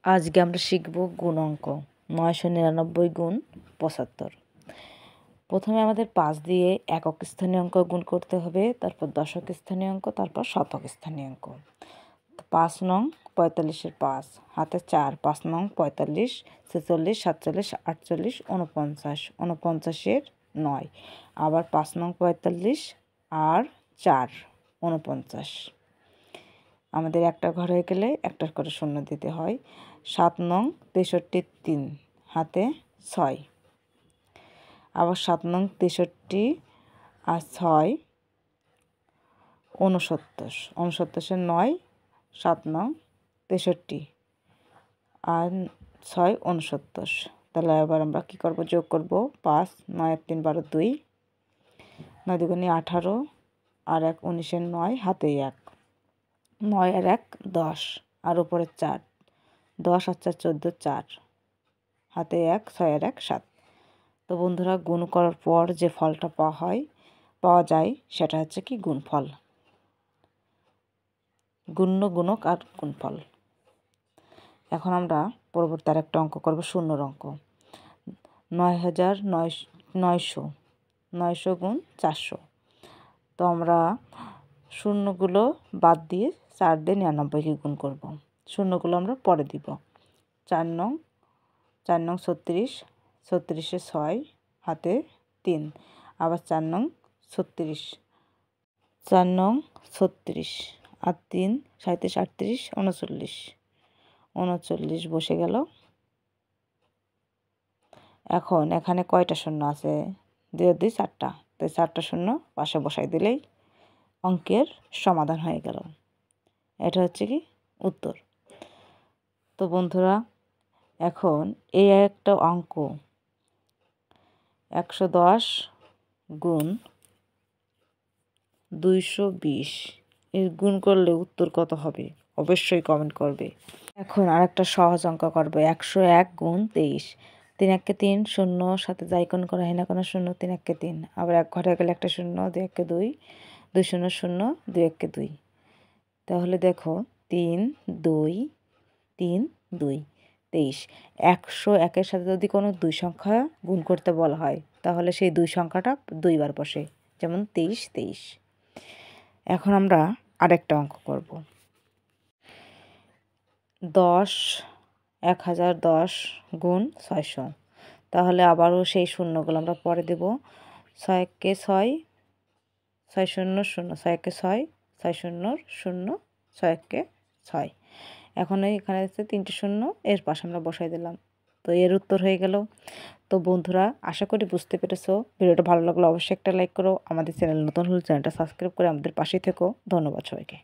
আজকে আমরা শিখব গুণ অঙ্ক 999 গুণ 75। প্রথমে আমাদের 5 দিয়ে একক স্থানীয় অঙ্ক গুণ করতে হবে, তারপর দশক স্থানীয় অঙ্ক, তারপর শতক স্থানীয় অঙ্ক। 5 নং 45-এর 5 হাতে 4, 5 নং 45, 46, 47, 48, 49, 49-এর 9, আবার 5 নং 45 আর 4 49। আমাদের একটা ঘর হয়ে গেলে একটার করে শূন্য দিতে হয়। 7 নং 63-র 3 হাতে 6, আবার 7 নং 63 আর 6 69, 69-এর 9, 7 নং 63 আর 6 69। তাহলে এবার আমরা কী করব? যোগ করব। 5 9 আর 3 12 2, 9 দুগুণে 18 আর 1 19-এর 9 হাতে 1, 9 আর 1 10 আর উপরে 4, 10 আর 4 14, 4 হাতে 1, 6 আর 1 7। তো বন্ধুরা, গুণ করার পর যে ফলটা পাওয়া যায় সেটা হচ্ছে কি গুণফল, গুণ্য গুণক আর গুণফল। এখন আমরা পরবর্তী আরেকটা অঙ্ক করব, শূন্যর অঙ্ক। 9,900 গুণ 400। তো আমরা শূন্যগুলো বাদ দিয়ে 4 দিয়ে 99কে গুণ করব। শূন্যগুলো আমরা পরে দিব। 4 নং 36, 36-এ 6 হাতে 3, আবার 4 নং 36, 4 নং 36 আর 3 37 38 39, 39 বসে গেল। এখন এখানে কয়টা শূন্য আছে? 2 আর 2 4টা, তাই 4টা শূন্য পাশে বসাই দিলেই অঙ্কের সমাধান হয়ে গেল। এটা হচ্ছে কি উত্তর। তো বন্ধুরা, এখন এই একটা অঙ্ক 110 গুণ 220 এর গুণ করলে উত্তর কত হবে? অবশ্যই কমেন্ট করবে। এখন আরেকটা সহজ অঙ্ক করবে, 101 গুণ 23। 3 1-কে 3, শূন্য সাথে যাই কোণ করা হয় না কোনো শূন্য, 3 1-কে 3, আবার এক ঘরে গেলে একটা শূন্য, 2 1-কে 2, 2 শূন্য শূন্য, 2 1-কে 2। তাহলে দেখো 3 2 3 2 23। 101-এর সাথে যদি কোনো 2 সংখ্যা গুণ করতে বলা হয় তাহলে সেই 2 সংখ্যাটা 2 বার বসে, যেমন 23 23। এখন আমরা আরেকটা অঙ্ক করব, 1010 গুণ 600। তাহলে আবারও সেই শূন্যগুলো আমরা পরে দেব। 6 1-কে 6, 6 শূন্য শূন্য, 6 1-কে 6, 6 শূন্য শূন্য, 6 1-কে 6। এখন এখানে হচ্ছে 3টে শূন্য, এর পাশে আমরা বসাই দিলাম। তো এর উত্তর হয়ে গেল। তো বন্ধুরা, আশা করি বুঝতে পেরেছো। ভিডিওটা ভালো লাগলে অবশ্যই একটা লাইক করো। আমাদের চ্যানেল নতুন হলে চ্যানেলটা সাবস্ক্রাইব করে আমাদের পাশেই থেকো। ধন্যবাদ সবাইকে।